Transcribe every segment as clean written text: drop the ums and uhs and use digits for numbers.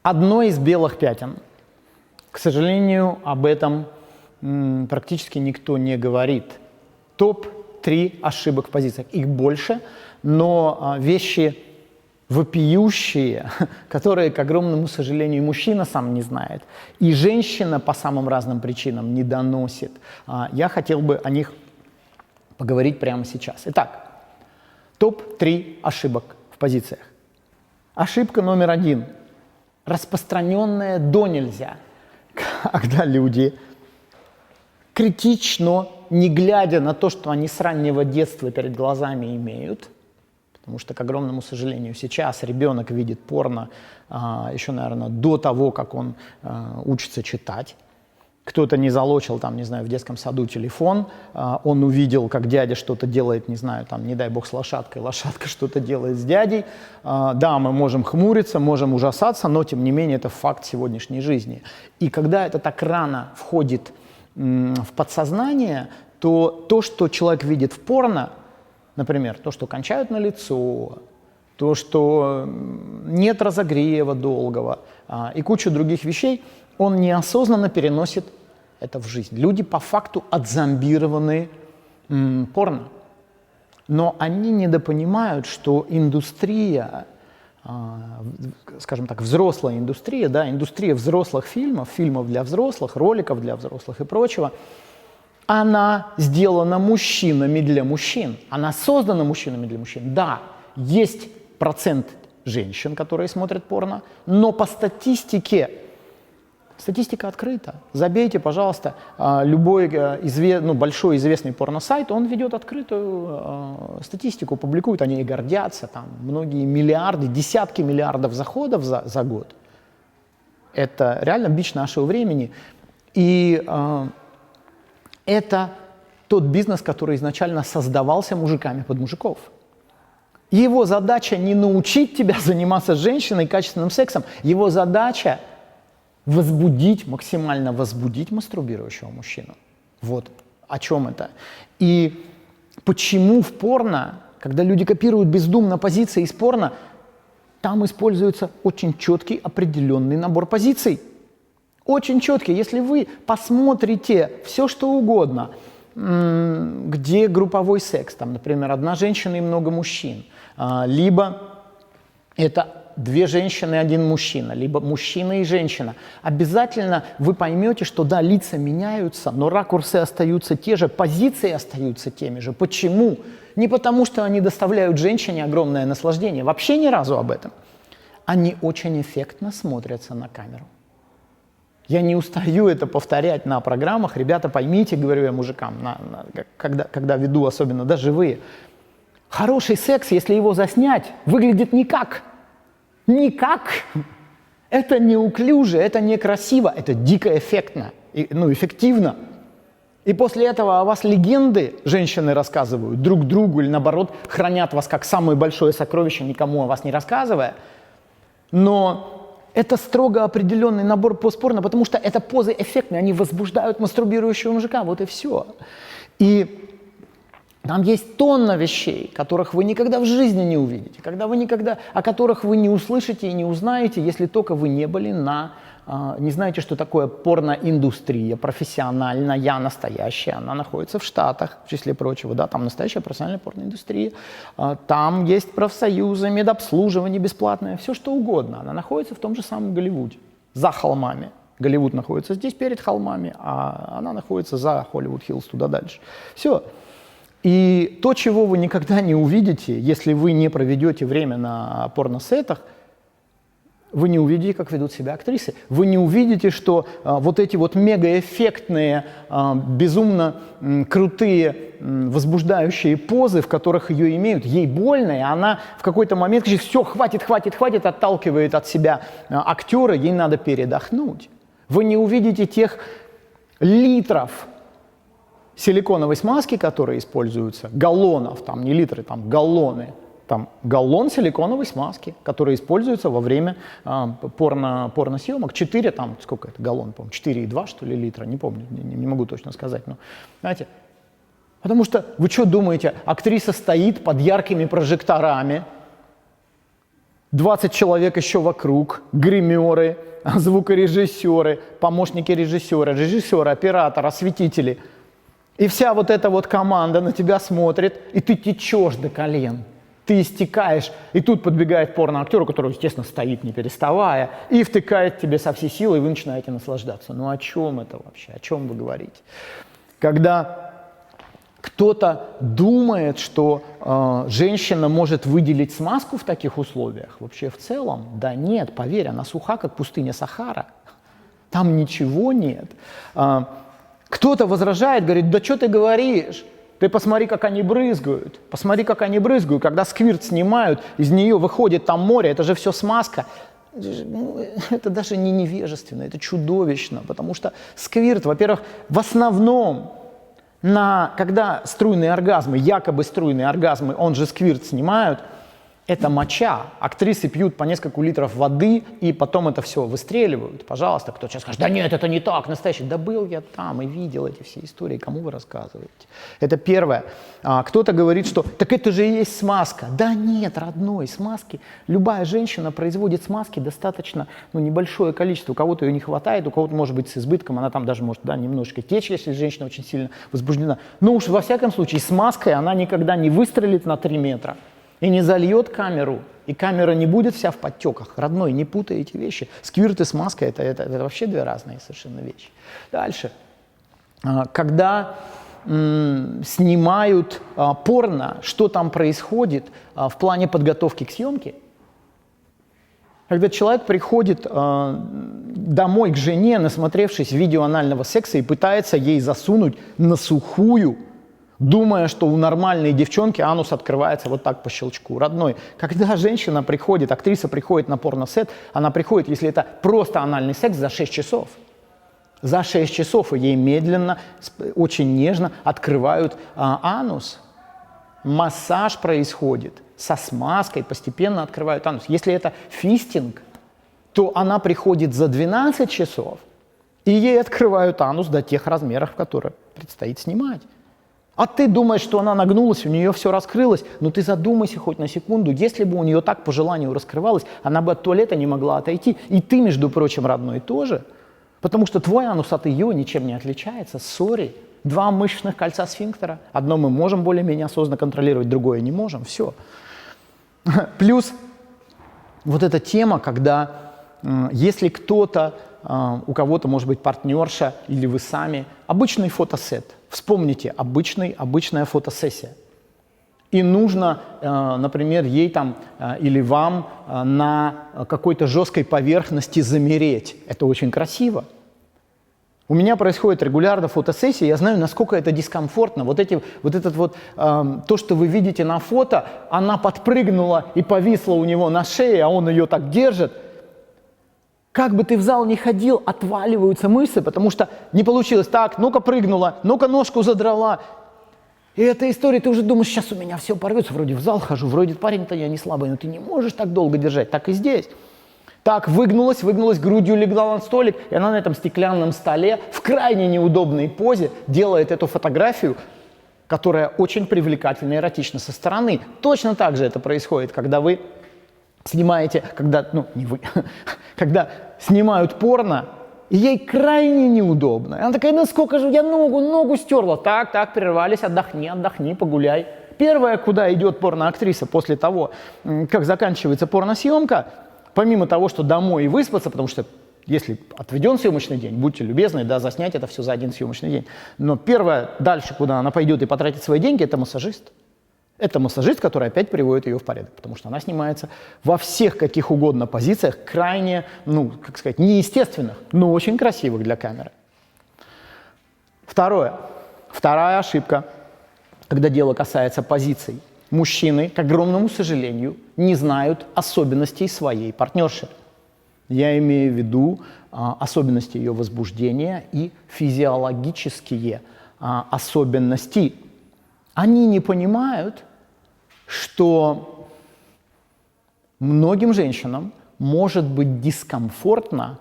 одно из белых пятен. К сожалению, об этом практически никто не говорит. Топ-3 ошибок в позициях. Их больше, но вещи вопиющие, которые, к огромному сожалению, и мужчина сам не знает, и женщина по самым разным причинам не доносит. Я хотел бы о них поговорить прямо сейчас. Итак, топ-3 ошибок в позициях. Ошибка номер 1. Распространенная до нельзя, когда люди критично, не глядя на то, что они с раннего детства перед глазами имеют, потому что, к огромному сожалению, сейчас ребенок видит порно еще, наверное, до того, как он учится читать. Кто-то не залочил, там, не знаю, в детском саду телефон, он увидел, как дядя что-то делает, не знаю, там, не дай бог, с лошадкой, лошадка что-то делает с дядей. Да, мы можем хмуриться, можем ужасаться, но, тем не менее, это факт сегодняшней жизни. И когда это так рано входит в подсознание, то, что человек видит в порно, например, то, что кончают на лицо, то, что нет разогрева долгого и кучу других вещей, он неосознанно переносит это в жизнь. Люди по факту отзомбированы порно. Но они недопонимают, что индустрия, скажем так, взрослая индустрия, да, индустрия взрослых фильмов, фильмов для взрослых, роликов для взрослых и прочего, она сделана мужчинами для мужчин. Она создана мужчинами для мужчин. Да, есть процент женщин, которые смотрят порно, но по статистике, статистика открыта. Забейте, пожалуйста, любой большой известный порносайт, он ведет открытую статистику, публикует, они и гордятся, там многие миллиарды, десятки миллиардов заходов за год. Это реально бич нашего времени. И это тот бизнес, который изначально создавался мужиками под мужиков. Его задача не научить тебя заниматься с женщиной качественным сексом. Его задача возбудить, максимально возбудить мастурбирующего мужчину. Вот о чем это. И почему в порно, когда люди копируют бездумно позиции из порно, там используется очень четкий определенный набор позиций. Очень четкий. Если вы посмотрите все, что угодно, где групповой секс, там, например, одна женщина и много мужчин, либо это две женщины и один мужчина, либо мужчина и женщина, обязательно вы поймете, что да, лица меняются, но ракурсы остаются те же, позиции остаются теми же. Почему? Не потому, что они доставляют женщине огромное наслаждение, вообще ни разу об этом. Они очень эффектно смотрятся на камеру. Я не устаю это повторять на программах. Ребята, поймите, говорю я мужикам, когда веду, особенно, да, живые. Хороший секс, если его заснять, выглядит никак. Никак. Это неуклюже, это некрасиво, это дико эффектно, эффективно. И после этого о вас легенды женщины рассказывают друг другу или, наоборот, хранят вас как самое большое сокровище, никому о вас не рассказывая. Но это строго определенный набор поз порно, потому что это позы эффектные, они возбуждают мастурбирующего мужика, вот и все. И там есть тонна вещей, которых вы никогда в жизни не увидите, о которых вы не услышите и не узнаете, если только вы не были не знаете, что такое порноиндустрия, профессиональная, настоящая, она находится в Штатах, в числе прочего, да, там настоящая профессиональная порноиндустрия, там есть профсоюзы, медобслуживание бесплатное, все что угодно, она находится в том же самом Голливуде, за холмами. Голливуд находится здесь перед холмами, а она находится за Холливуд-Хиллз, туда дальше. Все. И то, чего вы никогда не увидите, если вы не проведете время на порносетах, вы не увидите, как ведут себя актрисы. Вы не увидите, что вот эти вот мегаэффектные, безумно крутые, возбуждающие позы, в которых ее имеют, ей больно, и она в какой-то момент говорит: все, хватит, отталкивает от себя актера, ей надо передохнуть. Вы не увидите тех литров силиконовой смазки, которые используются, галлонов, там не литры, там галлоны, там галлон силиконовой смазки, который используется во время порносъемок. 4, там, сколько это галлон, по-моему, 4,2, что ли, литра, не помню, не могу точно сказать, но, знаете, потому что, вы что думаете, актриса стоит под яркими прожекторами, 20 человек еще вокруг, гримеры, звукорежиссеры, помощники режиссера, режиссеры, оператор, осветители. И вся вот эта вот команда на тебя смотрит, и ты течешь до колен. Ты истекаешь, и тут подбегает порноактер, который, естественно, стоит не переставая, и втыкает тебе со всей силы, и вы начинаете наслаждаться. Ну о чем это вообще? О чем вы говорите? Когда кто-то думает, что женщина может выделить смазку в таких условиях, вообще в целом, да нет, поверь, она суха, как пустыня Сахара. Там ничего нет. Кто-то возражает, говорит, да что ты говоришь? Ты посмотри, как они брызгают. Посмотри, как они брызгают. Когда сквирт снимают, из нее выходит там море, это же все смазка. Это даже не невежественно, это чудовищно. Потому что сквирт, во-первых, в основном, когда струйные оргазмы, якобы струйные оргазмы, он же сквирт снимают, это моча. Актрисы пьют по несколько литров воды, и потом это все выстреливают. Пожалуйста, кто сейчас скажет, да нет, это не так, настоящий. Да был я там и видел эти все истории, кому вы рассказываете. Это первое. Кто-то говорит, что так это же и есть смазка. Да нет, родной, смазки. Любая женщина производит смазки достаточно небольшое количество. У кого-то ее не хватает, у кого-то может быть с избытком, она там даже может немножко течь, если женщина очень сильно возбуждена. Но уж во всяком случае смазкой она никогда не выстрелит на 3 метра. И не зальет камеру, и камера не будет вся в подтеках. Родной, не путай эти вещи. Сквирт и смазка это вообще две разные совершенно вещи. Дальше. Когда снимают порно, что там происходит в плане подготовки к съемке? Когда человек приходит домой к жене, насмотревшись видео анального секса, и пытается ей засунуть на сухую, думая, что у нормальной девчонки анус открывается вот так по щелчку. Родной, когда женщина приходит, актриса приходит на порносет, она приходит, если это просто анальный секс, за 6 часов. За 6 часов ей медленно, очень нежно открывают анус. Массаж происходит со смазкой, постепенно открывают анус. Если это фистинг, то она приходит за 12 часов, и ей открывают анус до тех размеров, которые предстоит снимать. А ты думаешь, что она нагнулась, у нее все раскрылось, но ты задумайся хоть на секунду, если бы у нее так по желанию раскрывалось, она бы от туалета не могла отойти. И ты, между прочим, родной, тоже. Потому что твой анус от ее ничем не отличается. Сори. 2 мышечных кольца сфинктера. Одно мы можем более-менее осознанно контролировать, другое не можем. Все. Плюс вот эта тема, когда если кто-то, у кого-то, может быть, партнерша или вы сами, обычный фотосет. Вспомните, обычная фотосессия. И нужно, например, ей там или вам на какой-то жесткой поверхности замереть. Это очень красиво. У меня происходит регулярно фотосессии, я знаю, насколько это дискомфортно. То, что вы видите на фото, она подпрыгнула и повисла у него на шее, а он ее так держит. Как бы ты в зал ни ходил, отваливаются мышцы, потому что не получилось. Так, ну-ка прыгнула, ну-ка ножку задрала. И эта история, ты уже думаешь, сейчас у меня все порвется. Вроде в зал хожу, вроде парень-то я не слабый, но ты не можешь так долго держать. Так и здесь. Так, выгнулась, грудью легла на столик, и она на этом стеклянном столе в крайне неудобной позе делает эту фотографию, которая очень привлекательна и эротична со стороны. Точно так же это происходит, когда вы снимаете, когда снимают порно, и ей крайне неудобно. И она такая, ну сколько же я ногу стерла. Так, прервались, отдохни, погуляй. Первое, куда идет порноактриса после того, как заканчивается порносъемка, помимо того, что домой и выспаться, потому что если отведен съемочный день, будьте любезны, заснять это все за один съемочный день. Но первое, дальше, куда она пойдет и потратит свои деньги, это массажист. Это массажист, который опять приводит ее в порядок, потому что она снимается во всех каких угодно позициях, крайне, неестественных, но очень красивых для камеры. Вторая ошибка, когда дело касается позиций. Мужчины, к огромному сожалению, не знают особенностей своей партнерши. Я имею в виду особенности ее возбуждения и физиологические особенности. Они не понимают, что многим женщинам может быть дискомфортно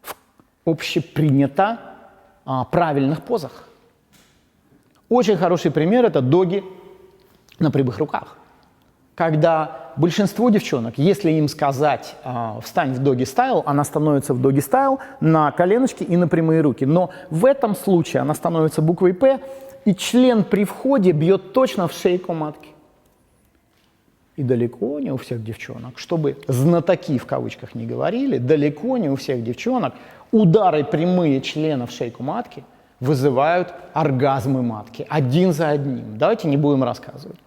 в общепринято правильных позах. Очень хороший пример – это доги на прямых руках. когда большинство девчонок, если им сказать «встань в доги-стайл», она становится в доги-стайл на коленочки и на прямые руки. Но в этом случае она становится буквой «П», и член при входе бьет точно в шейку матки. И далеко не у всех девчонок, чтобы знатоки в кавычках не говорили, далеко не у всех девчонок удары прямые члена в шейку матки вызывают оргазмы матки один за одним. Давайте не будем рассказывать.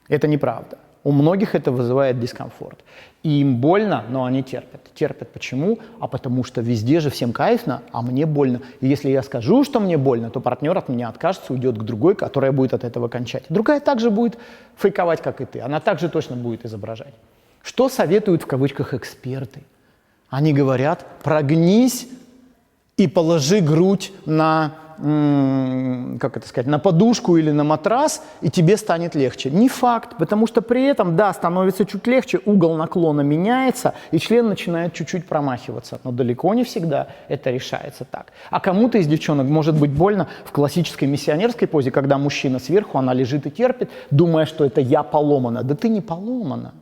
Это неправда. У многих это вызывает дискомфорт. И им больно, но они терпят. Терпят почему? А потому что везде же всем кайфно, а мне больно. И если я скажу, что мне больно, то партнер от меня откажется, уйдет к другой, которая будет от этого кончать. Другая также будет фейковать, как и ты. Она также точно будет изображать. Что советуют в кавычках эксперты? Они говорят: прогнись и положи грудь на, на подушку или на матрас, и тебе станет легче. Не факт, потому что при этом, да, становится чуть легче, угол наклона меняется, и член начинает чуть-чуть промахиваться. Но далеко не всегда это решается так. А кому-то из девчонок может быть больно в классической миссионерской позе, когда мужчина сверху, она лежит и терпит, думая, что это я поломана. Да ты не поломана.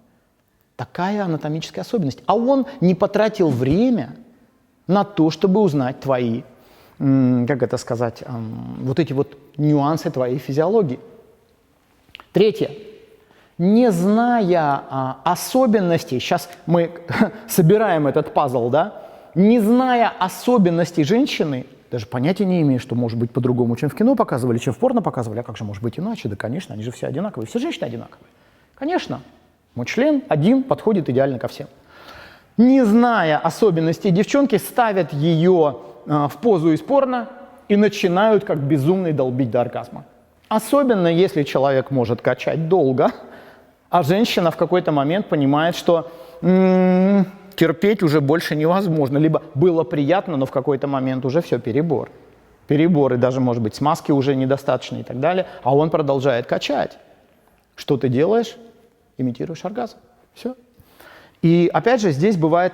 Такая анатомическая особенность. А он не потратил время на то, чтобы узнать твои, вот эти вот нюансы твоей физиологии. Третье. Не зная особенностей, сейчас мы собираем этот пазл, да, не зная особенностей женщины, даже понятия не имея, что может быть по-другому, чем в кино показывали, чем в порно показывали, а как же может быть иначе? Да, конечно, они же все одинаковые, все женщины одинаковые. Конечно, мой член один подходит идеально ко всем. Не зная особенностей девчонки, ставят ее в позу из порно и начинают как безумный долбить до оргазма. Особенно если человек может качать долго, а женщина в какой-то момент понимает, что терпеть уже больше невозможно. Либо было приятно, но в какой-то момент уже все, перебор. Перебор, и даже, может быть, смазки уже недостаточно и так далее, а он продолжает качать. Что ты делаешь? Имитируешь оргазм. Все. И опять же, здесь бывает,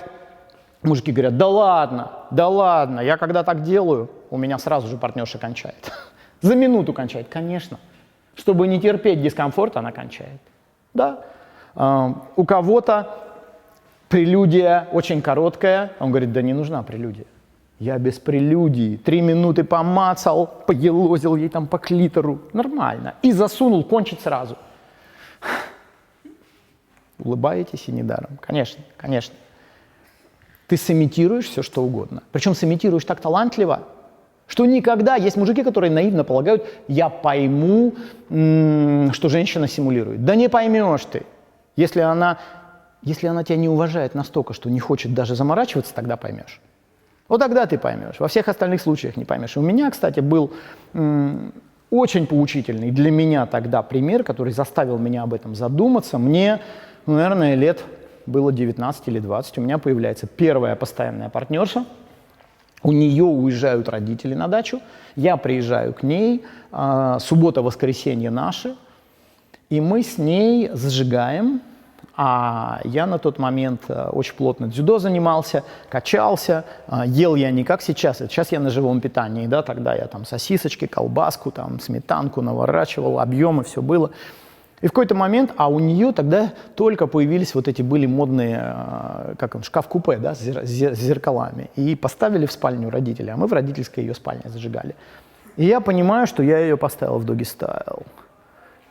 мужики говорят: да ладно, я когда так делаю, у меня сразу же партнерша кончает. За минуту кончает, конечно. Чтобы не терпеть дискомфорт, она кончает. Да. У кого-то прелюдия очень короткая, он говорит: да не нужна прелюдия. Я без прелюдии 3 минуты помацал, поелозил ей там по клитору, нормально, и засунул, кончить сразу. Улыбаетесь и недаром. Конечно, конечно. Ты сымитируешь все, что угодно. Причем сымитируешь так талантливо, что никогда... Есть мужики, которые наивно полагают: я пойму, что женщина симулирует. Да не поймешь ты. Если она тебя не уважает настолько, что не хочет даже заморачиваться, тогда поймешь. Вот тогда ты поймешь. Во всех остальных случаях не поймешь. У меня, кстати, был очень поучительный для меня тогда пример, который заставил меня об этом задуматься. Мне... наверное, лет было 19 или 20, у меня появляется первая постоянная партнерша, у нее уезжают родители на дачу, я приезжаю к ней, суббота-воскресенье наши, и мы с ней зажигаем, а я на тот момент очень плотно дзюдо занимался, качался, ел я не как сейчас, сейчас я на живом питании, да, тогда я там сосисочки, колбаску, там сметанку наворачивал, объемы, все было. И в какой-то момент, а у нее тогда только появились вот эти были модные, шкаф-купе, да, с зеркалами. И поставили в спальню родители, а мы в родительской ее спальне зажигали. И я понимаю, что я ее поставил в доги-стайл.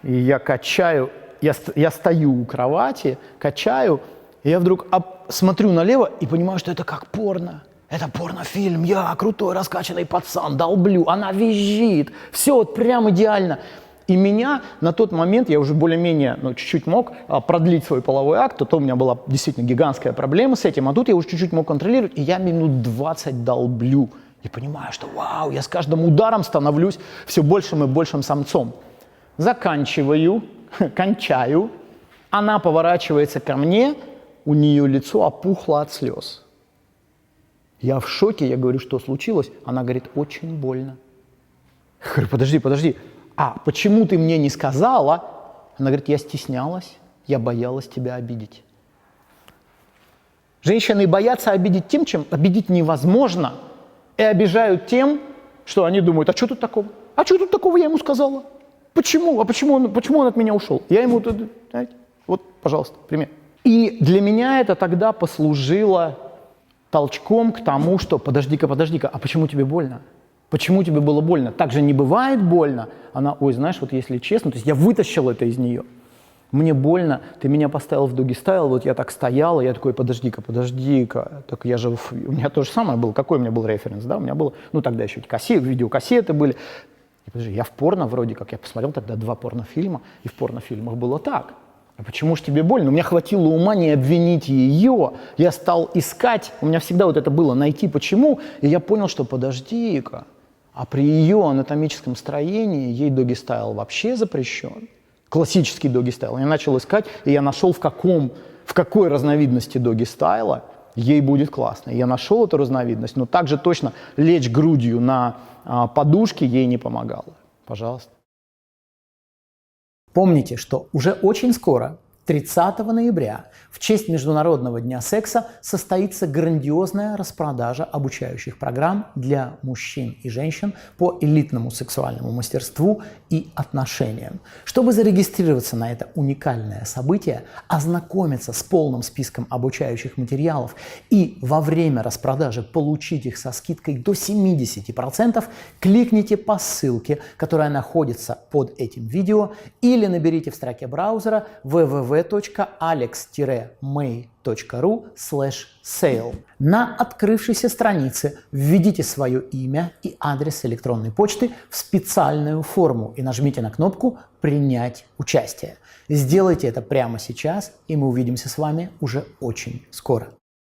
И я качаю, я стою у кровати, качаю, и я вдруг смотрю налево и понимаю, что это как порно. Это порнофильм, я крутой раскачанный пацан, долблю, она визжит, все вот прям идеально. И меня на тот момент, я уже более-менее, чуть-чуть мог продлить свой половой акт, то у меня была действительно гигантская проблема с этим, а тут я уже чуть-чуть мог контролировать, и я минут 20 долблю. И понимаю, что вау, я с каждым ударом становлюсь все большим и большим самцом. Заканчиваю, кончаю, она поворачивается ко мне, у нее лицо опухло от слез. Я в шоке, я говорю: что случилось? Она говорит: очень больно. Я говорю: подожди. А почему ты мне не сказала? Она говорит: я стеснялась, я боялась тебя обидеть. Женщины боятся обидеть тем, чем обидеть невозможно, и обижают тем, что они думают: а что тут такого? А что тут такого я ему сказала? Почему? А почему он от меня ушел? Я ему, знаете, Вот, пожалуйста, пример. И для меня это тогда послужило толчком к тому, что подожди-ка, а почему тебе больно? Почему тебе было больно? Так же не бывает больно. Она, ой, знаешь, вот если честно, то есть я вытащил это из нее. Мне больно, ты меня поставил в доги-стайл, вот я так стоял, и я такой, подожди-ка, так я же, у меня то же самое было, какой у меня был референс, да, у меня было, ну тогда еще видеокассеты были. И подожди, я в порно вроде как, я посмотрел тогда 2 порнофильма, и в порнофильмах было так. А почему же тебе больно? У меня хватило ума не обвинить ее. Я стал искать, у меня всегда вот это было, найти почему. И я понял, что подожди-ка, а при ее анатомическом строении ей доги-стайл вообще запрещен. Классический доги-стайл. Я начал искать, и я нашел, в какой разновидности доги-стайла ей будет классно. И я нашел эту разновидность, но также точно лечь грудью на подушке ей не помогало. Пожалуйста. Помните, что уже очень скоро, 30 ноября, в честь Международного дня секса, состоится грандиозная распродажа обучающих программ для мужчин и женщин по элитному сексуальному мастерству и отношениям. Чтобы зарегистрироваться на это уникальное событие, ознакомиться с полным списком обучающих материалов и во время распродажи получить их со скидкой до 70%, кликните по ссылке, которая находится под этим видео, или наберите в строке браузера www.alexmay.ru/sale. На открывшейся странице введите свое имя и адрес электронной почты в специальную форму и нажмите на кнопку «Принять участие». Сделайте это прямо сейчас, и мы увидимся с вами уже очень скоро.